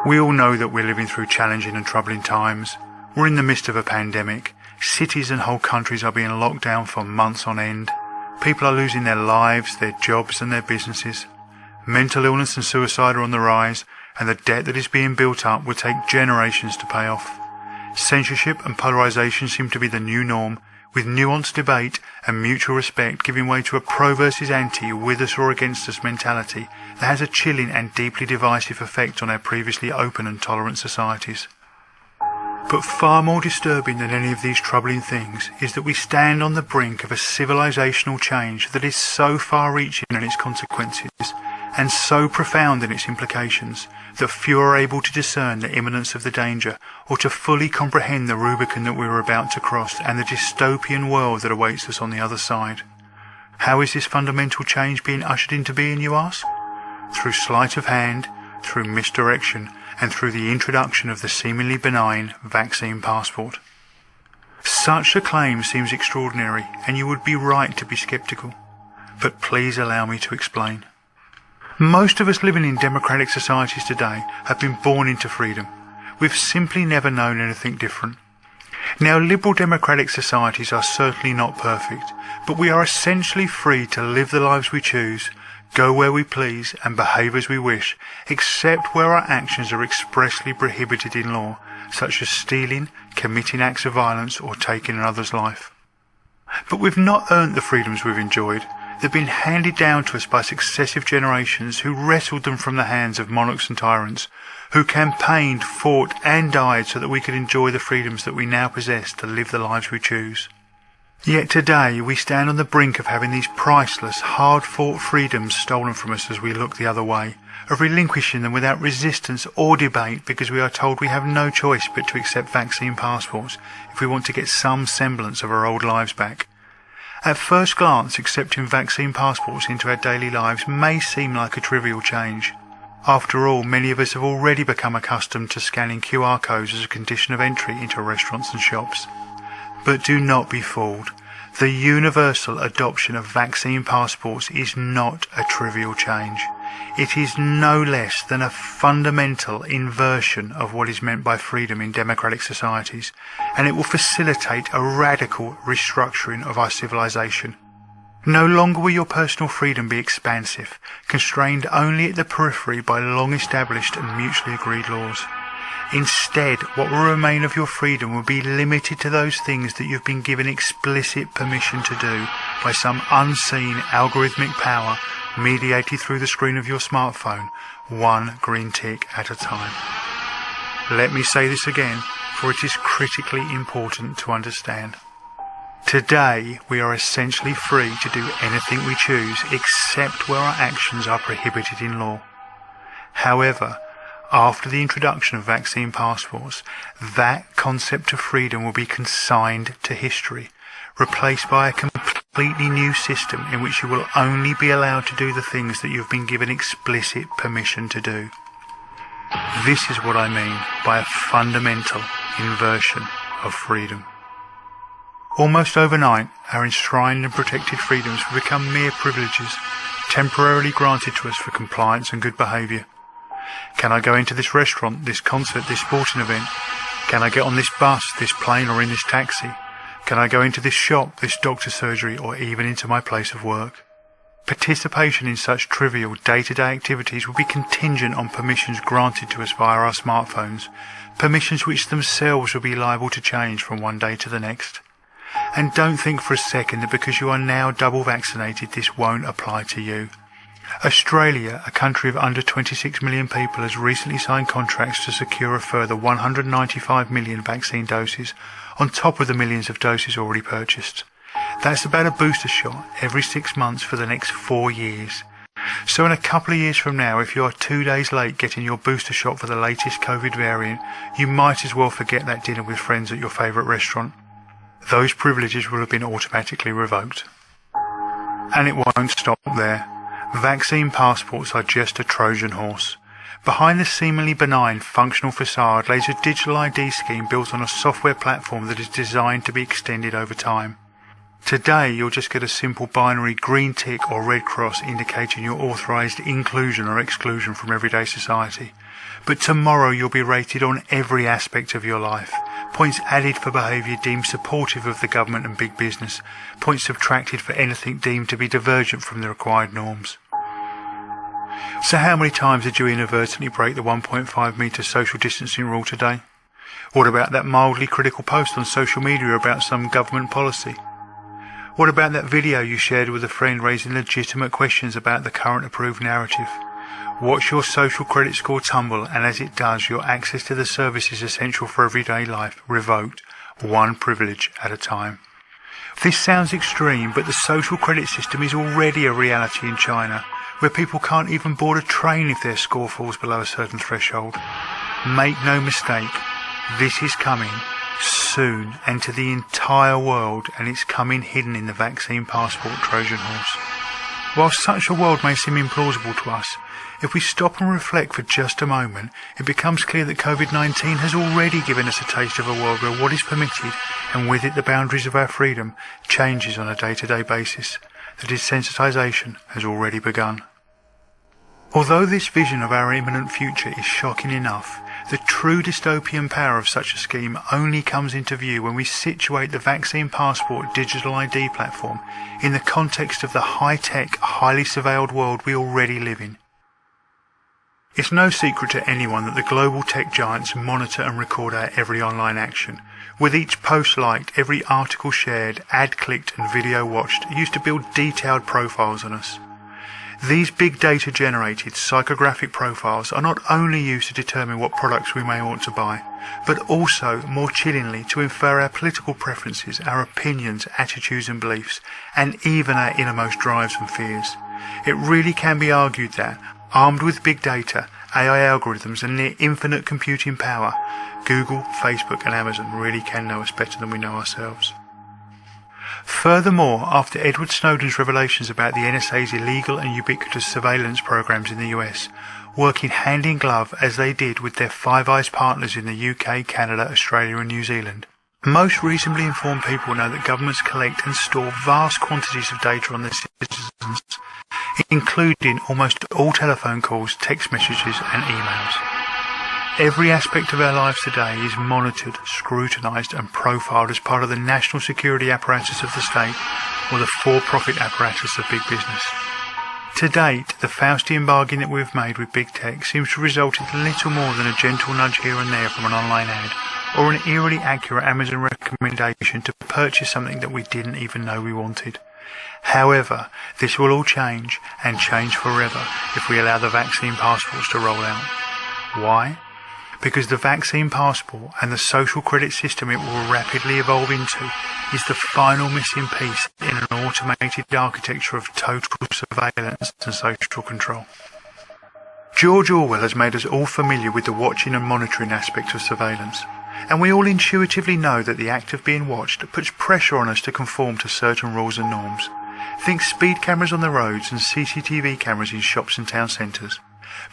We all know that we're living through challenging and troubling times. We're in the midst of a pandemic. Cities and whole countries are being locked down for months on end. People are losing their lives, their jobs and their businesses. Mental illness and suicide are on the rise, and the debt that is being built up will take generations to pay off. Censorship and polarisation seem to be the new norm, with nuanced debate and mutual respect giving way to a pro versus anti, with us or against us mentality that has a chilling and deeply divisive effect on our previously open and tolerant societies. But far more disturbing than any of these troubling things is that we stand on the brink of a civilisational change that is so far-reaching in its consequences and so profound in its implications that few are able to discern the imminence of the danger or to fully comprehend the Rubicon that we are about to cross and the dystopian world that awaits us on the other side. How is this fundamental change being ushered into being, you ask? Through sleight of hand, through misdirection, and through the introduction of the seemingly benign vaccine passport. Such a claim seems extraordinary, and you would be right to be sceptical. But please allow me to explain. Most of us living in democratic societies today have been born into freedom. We've simply never known anything different. Now, liberal democratic societies are certainly not perfect, but we are essentially free to live the lives we choose, go where we please and behave as we wish, except where our actions are expressly prohibited in law, such as stealing, committing acts of violence or taking another's life. But we've not earned the freedoms we've enjoyed. They've been handed down to us by successive generations who wrestled them from the hands of monarchs and tyrants, who campaigned, fought and died so that we could enjoy the freedoms that we now possess to live the lives we choose. Yet today we stand on the brink of having these priceless, hard-fought freedoms stolen from us as we look the other way, of relinquishing them without resistance or debate because we are told we have no choice but to accept vaccine passports if we want to get some semblance of our old lives back. At first glance, accepting vaccine passports into our daily lives may seem like a trivial change. After all, many of us have already become accustomed to scanning QR codes as a condition of entry into restaurants and shops. But do not be fooled. The universal adoption of vaccine passports is not a trivial change. It is no less than a fundamental inversion of what is meant by freedom in democratic societies, and it will facilitate a radical restructuring of our civilization. No longer will your personal freedom be expansive, constrained only at the periphery by long-established and mutually agreed laws. Instead, what will remain of your freedom will be limited to those things that you've been given explicit permission to do by some unseen algorithmic power mediated through the screen of your smartphone, one green tick at a time. Let me say this again, for it is critically important to understand. Today, we are essentially free to do anything we choose except where our actions are prohibited in law. However, after the introduction of vaccine passports, that concept of freedom will be consigned to history, replaced by a completely new system in which you will only be allowed to do the things that you've been given explicit permission to do. This is what I mean by a fundamental inversion of freedom. Almost overnight, our enshrined and protected freedoms will become mere privileges, temporarily granted to us for compliance and good behaviour. Can I go into this restaurant, this concert, this sporting event? Can I get on this bus, this plane or in this taxi? Can I go into this shop, this doctor's surgery or even into my place of work? Participation in such trivial day-to-day activities will be contingent on permissions granted to us via our smartphones, permissions which themselves will be liable to change from one day to the next. And don't think for a second that because you are now double vaccinated this won't apply to you. Australia, a country of under 26 million people, has recently signed contracts to secure a further 195 million vaccine doses on top of the millions of doses already purchased. That's about a booster shot every 6 months for the next 4 years. So in a couple of years from now, if you are 2 days late getting your booster shot for the latest COVID variant, you might as well forget that dinner with friends at your favourite restaurant. Those privileges will have been automatically revoked. And it won't stop there. Vaccine passports are just a Trojan horse. Behind the seemingly benign functional facade lays a digital ID scheme built on a software platform that is designed to be extended over time. Today you'll just get a simple binary green tick or red cross indicating your authorised inclusion or exclusion from everyday society. But tomorrow you'll be rated on every aspect of your life. Points added for behaviour deemed supportive of the government and big business. Points subtracted for anything deemed to be divergent from the required norms. So how many times did you inadvertently break the 1.5 metre social distancing rule today? What about that mildly critical post on social media about some government policy? What about that video you shared with a friend raising legitimate questions about the current approved narrative? Watch your social credit score tumble, and as it does, your access to the services essential for everyday life revoked, one privilege at a time. This sounds extreme, but the social credit system is already a reality in China, where people can't even board a train if their score falls below a certain threshold. Make no mistake, this is coming soon and to the entire world, and it's coming hidden in the vaccine passport Trojan horse. While such a world may seem implausible to us, if we stop and reflect for just a moment, it becomes clear that COVID-19 has already given us a taste of a world where what is permitted, and with it the boundaries of our freedom, changes on a day-to-day basis. The desensitisation has already begun. Although this vision of our imminent future is shocking enough, the true dystopian power of such a scheme only comes into view when we situate the vaccine passport digital ID platform in the context of the high-tech, highly surveilled world we already live in. It's no secret to anyone that the global tech giants monitor and record our every online action, with each post liked, every article shared, ad clicked and video watched used to build detailed profiles on us. These big data generated psychographic profiles are not only used to determine what products we may want to buy, but also, more chillingly, to infer our political preferences, our opinions, attitudes and beliefs, and even our innermost drives and fears. It really can be argued that, armed with big data, AI algorithms and near infinite computing power, Google, Facebook and Amazon really can know us better than we know ourselves. Furthermore, after Edward Snowden's revelations about the NSA's illegal and ubiquitous surveillance programs in the US, working hand in glove as they did with their Five Eyes partners in the UK, Canada, Australia and New Zealand, most reasonably informed people know that governments collect and store vast quantities of data on their citizens, including almost all telephone calls, text messages and emails. Every aspect of our lives today is monitored, scrutinised and profiled as part of the national security apparatus of the state or the for-profit apparatus of big business. To date, the Faustian bargain that we've made with big tech seems to result in little more than a gentle nudge here and there from an online ad or an eerily accurate Amazon recommendation to purchase something that we didn't even know we wanted. However, this will all change, and change forever, if we allow the vaccine passports to roll out. Why? Because the vaccine passport and the social credit system it will rapidly evolve into is the final missing piece in an automated architecture of total surveillance and social control. George Orwell has made us all familiar with the watching and monitoring aspect of surveillance, and we all intuitively know that the act of being watched puts pressure on us to conform to certain rules and norms. Think speed cameras on the roads and CCTV cameras in shops and town centres.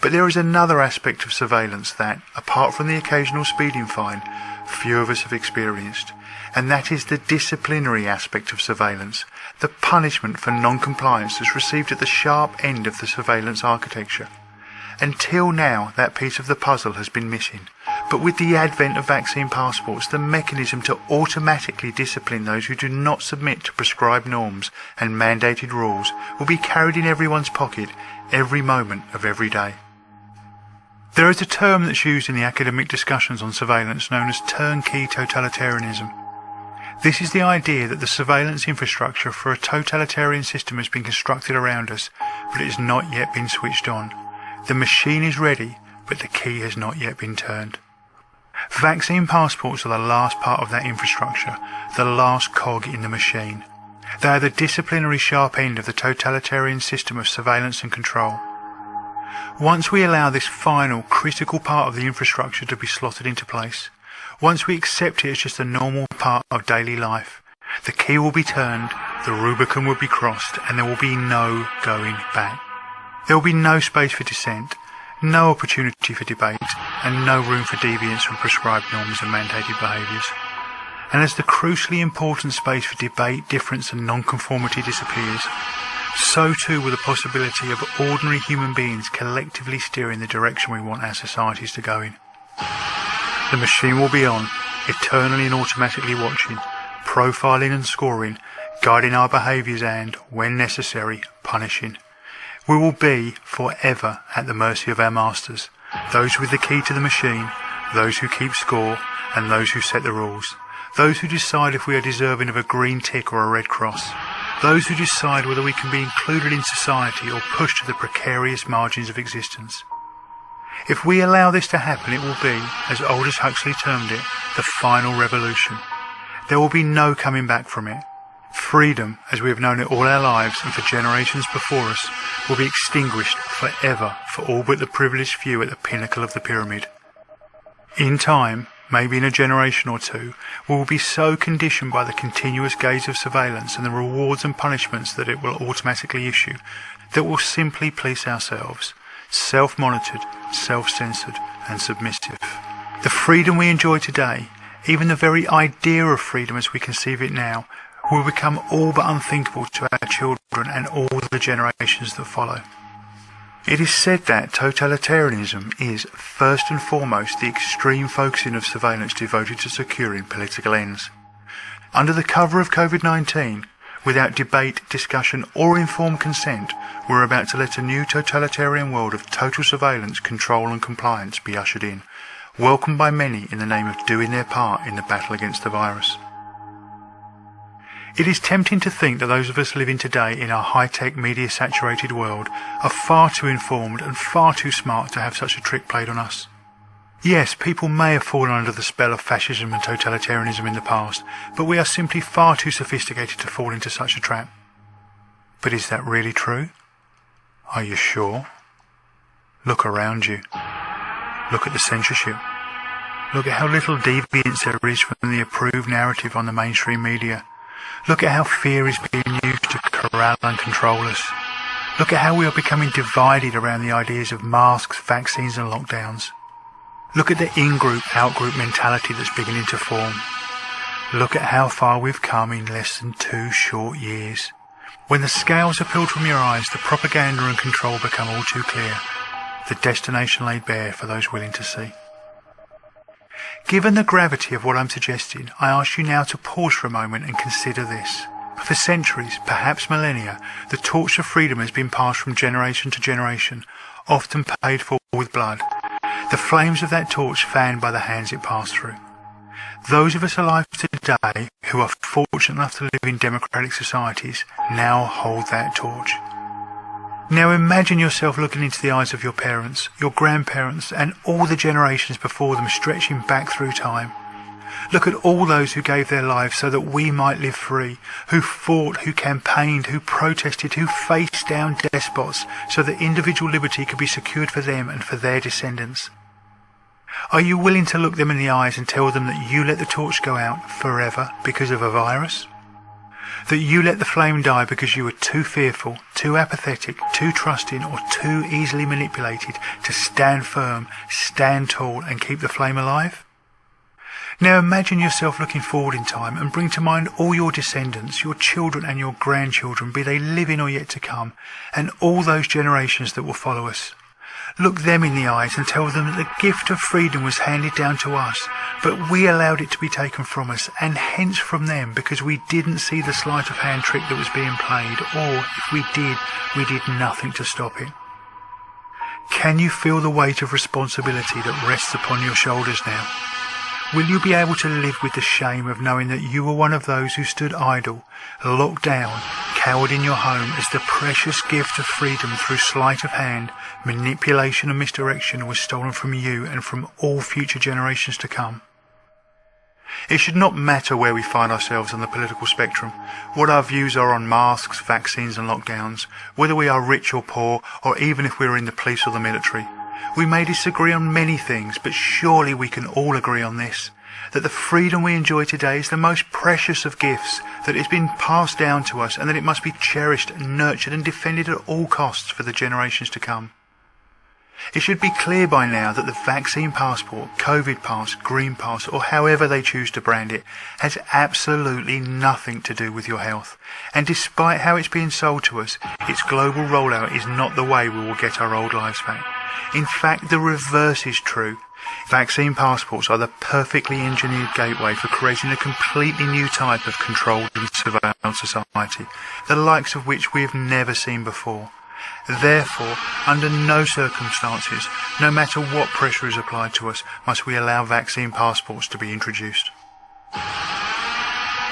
But there is another aspect of surveillance that, apart from the occasional speeding fine, few of us have experienced, and that is the disciplinary aspect of surveillance, the punishment for non-compliance that's received at the sharp end of the surveillance architecture. Until now, that piece of the puzzle has been missing, but with the advent of vaccine passports, the mechanism to automatically discipline those who do not submit to prescribed norms and mandated rules will be carried in everyone's pocket every moment of every day. There is a term that's used in the academic discussions on surveillance known as turnkey totalitarianism. This is the idea that the surveillance infrastructure for a totalitarian system has been constructed around us, but it has not yet been switched on. The machine is ready, but the key has not yet been turned. Vaccine passports are the last part of that infrastructure, the last cog in the machine. They are the disciplinary sharp end of the totalitarian system of surveillance and control. Once we allow this final, critical part of the infrastructure to be slotted into place, once we accept it as just a normal part of daily life, the key will be turned, the Rubicon will be crossed, and there will be no going back. There will be no space for dissent, no opportunity for debate, and no room for deviance from prescribed norms and mandated behaviours. And as the crucially important space for debate, difference and non-conformity disappears, so too will the possibility of ordinary human beings collectively steering the direction we want our societies to go in. The machine will be on, eternally and automatically watching, profiling and scoring, guiding our behaviours and, when necessary, punishing. We will be, forever, at the mercy of our masters, those with the key to the machine, those who keep score, and those who set the rules, those who decide if we are deserving of a green tick or a red cross, those who decide whether we can be included in society or pushed to the precarious margins of existence. If we allow this to happen, it will be, as Aldous Huxley termed it, the final revolution. There will be no coming back from it. Freedom, as we have known it all our lives and for generations before us, will be extinguished forever for all but the privileged few at the pinnacle of the pyramid. In time, maybe in a generation or two, we will be so conditioned by the continuous gaze of surveillance and the rewards and punishments that it will automatically issue, that we'll simply police ourselves, self-monitored, self-censored and submissive. The freedom we enjoy today, even the very idea of freedom as we conceive it now, will become all but unthinkable to our children and all the generations that follow. It is said that totalitarianism is, first and foremost, the extreme focusing of surveillance devoted to securing political ends. Under the cover of COVID-19, without debate, discussion or informed consent, we're about to let a new totalitarian world of total surveillance, control and compliance be ushered in, welcomed by many in the name of doing their part in the battle against the virus. It is tempting to think that those of us living today in our high-tech, media-saturated world are far too informed and far too smart to have such a trick played on us. Yes, people may have fallen under the spell of fascism and totalitarianism in the past, but we are simply far too sophisticated to fall into such a trap. But is that really true? Are you sure? Look around you. Look at the censorship. Look at how little deviance there is from the approved narrative on the mainstream media. Look at how fear is being used to corral and control us. Look at how we are becoming divided around the ideas of masks, vaccines and lockdowns. Look at the in-group, out-group mentality that's beginning to form. Look at how far we've come in less than 2 short years. When the scales are peeled from your eyes, the propaganda and control become all too clear. The destination laid bare for those willing to see. Given the gravity of what I'm suggesting, I ask you now to pause for a moment and consider this. For centuries, perhaps millennia, the torch of freedom has been passed from generation to generation, often paid for with blood. The flames of that torch fanned by the hands it passed through. Those of us alive today who are fortunate enough to live in democratic societies now hold that torch. Now imagine yourself looking into the eyes of your parents, your grandparents and all the generations before them stretching back through time. Look at all those who gave their lives so that we might live free, who fought, who campaigned, who protested, who faced down despots so that individual liberty could be secured for them and for their descendants. Are you willing to look them in the eyes and tell them that you let the torch go out forever because of a virus? That you let the flame die because you were too fearful, too apathetic, too trusting or too easily manipulated to stand firm, stand tall and keep the flame alive? Now imagine yourself looking forward in time and bring to mind all your descendants, your children and your grandchildren, be they living or yet to come, and all those generations that will follow us. Look them in the eyes and tell them that the gift of freedom was handed down to us, but we allowed it to be taken from us, and hence from them, because we didn't see the sleight of hand trick that was being played, or if we did nothing to stop it. Can you feel the weight of responsibility that rests upon your shoulders now? Will you be able to live with the shame of knowing that you were one of those who stood idle, locked down, cowered in your home as the precious gift of freedom through sleight of hand, manipulation and misdirection was stolen from you and from all future generations to come? It should not matter where we find ourselves on the political spectrum, what our views are on masks, vaccines and lockdowns, whether we are rich or poor, or even if we are in the police or the military. We may disagree on many things, but surely we can all agree on this, that the freedom we enjoy today is the most precious of gifts, that it's been passed down to us, and that it must be cherished, nurtured and defended at all costs for the generations to come. It should be clear by now that the vaccine passport, COVID pass, green pass, or however they choose to brand it, has absolutely nothing to do with your health. And despite how it's being sold to us, its global rollout is not the way we will get our old lives back. In fact, the reverse is true. Vaccine passports are the perfectly engineered gateway for creating a completely new type of controlled and surveilled society, the likes of which we have never seen before. Therefore, under no circumstances, no matter what pressure is applied to us, must we allow vaccine passports to be introduced.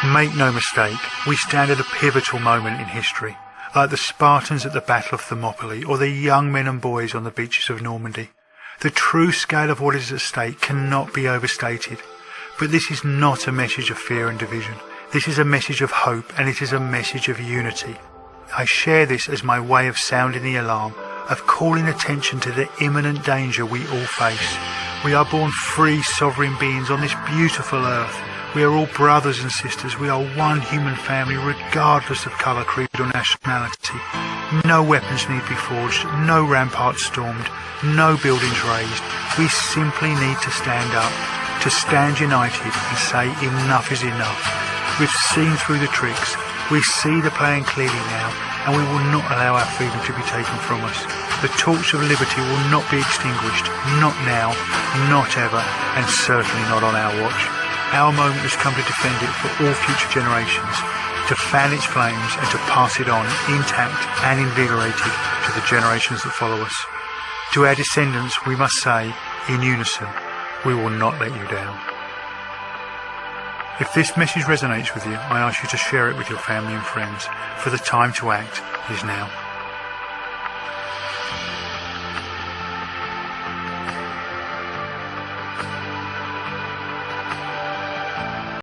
Make no mistake, we stand at a pivotal moment in history, like the Spartans at the Battle of Thermopylae or the young men and boys on the beaches of Normandy. The true scale of what is at stake cannot be overstated. But this is not a message of fear and division. This is a message of hope, and it is a message of unity. I share this as my way of sounding the alarm, of calling attention to the imminent danger we all face. We are born free, sovereign beings on this beautiful earth. We are all brothers and sisters. We are one human family, regardless of colour, creed or nationality. No weapons need be forged, no ramparts stormed, no buildings raised. We simply need to stand up, to stand united and say enough is enough. We've seen through the tricks. We see the plan clearly now, and we will not allow our freedom to be taken from us. The torch of liberty will not be extinguished, not now, not ever, and certainly not on our watch. Our moment has come to defend it for all future generations, to fan its flames and to pass it on intact and invigorated to the generations that follow us. To our descendants we must say, in unison, we will not let you down. If this message resonates with you, I ask you to share it with your family and friends, for the time to act is now.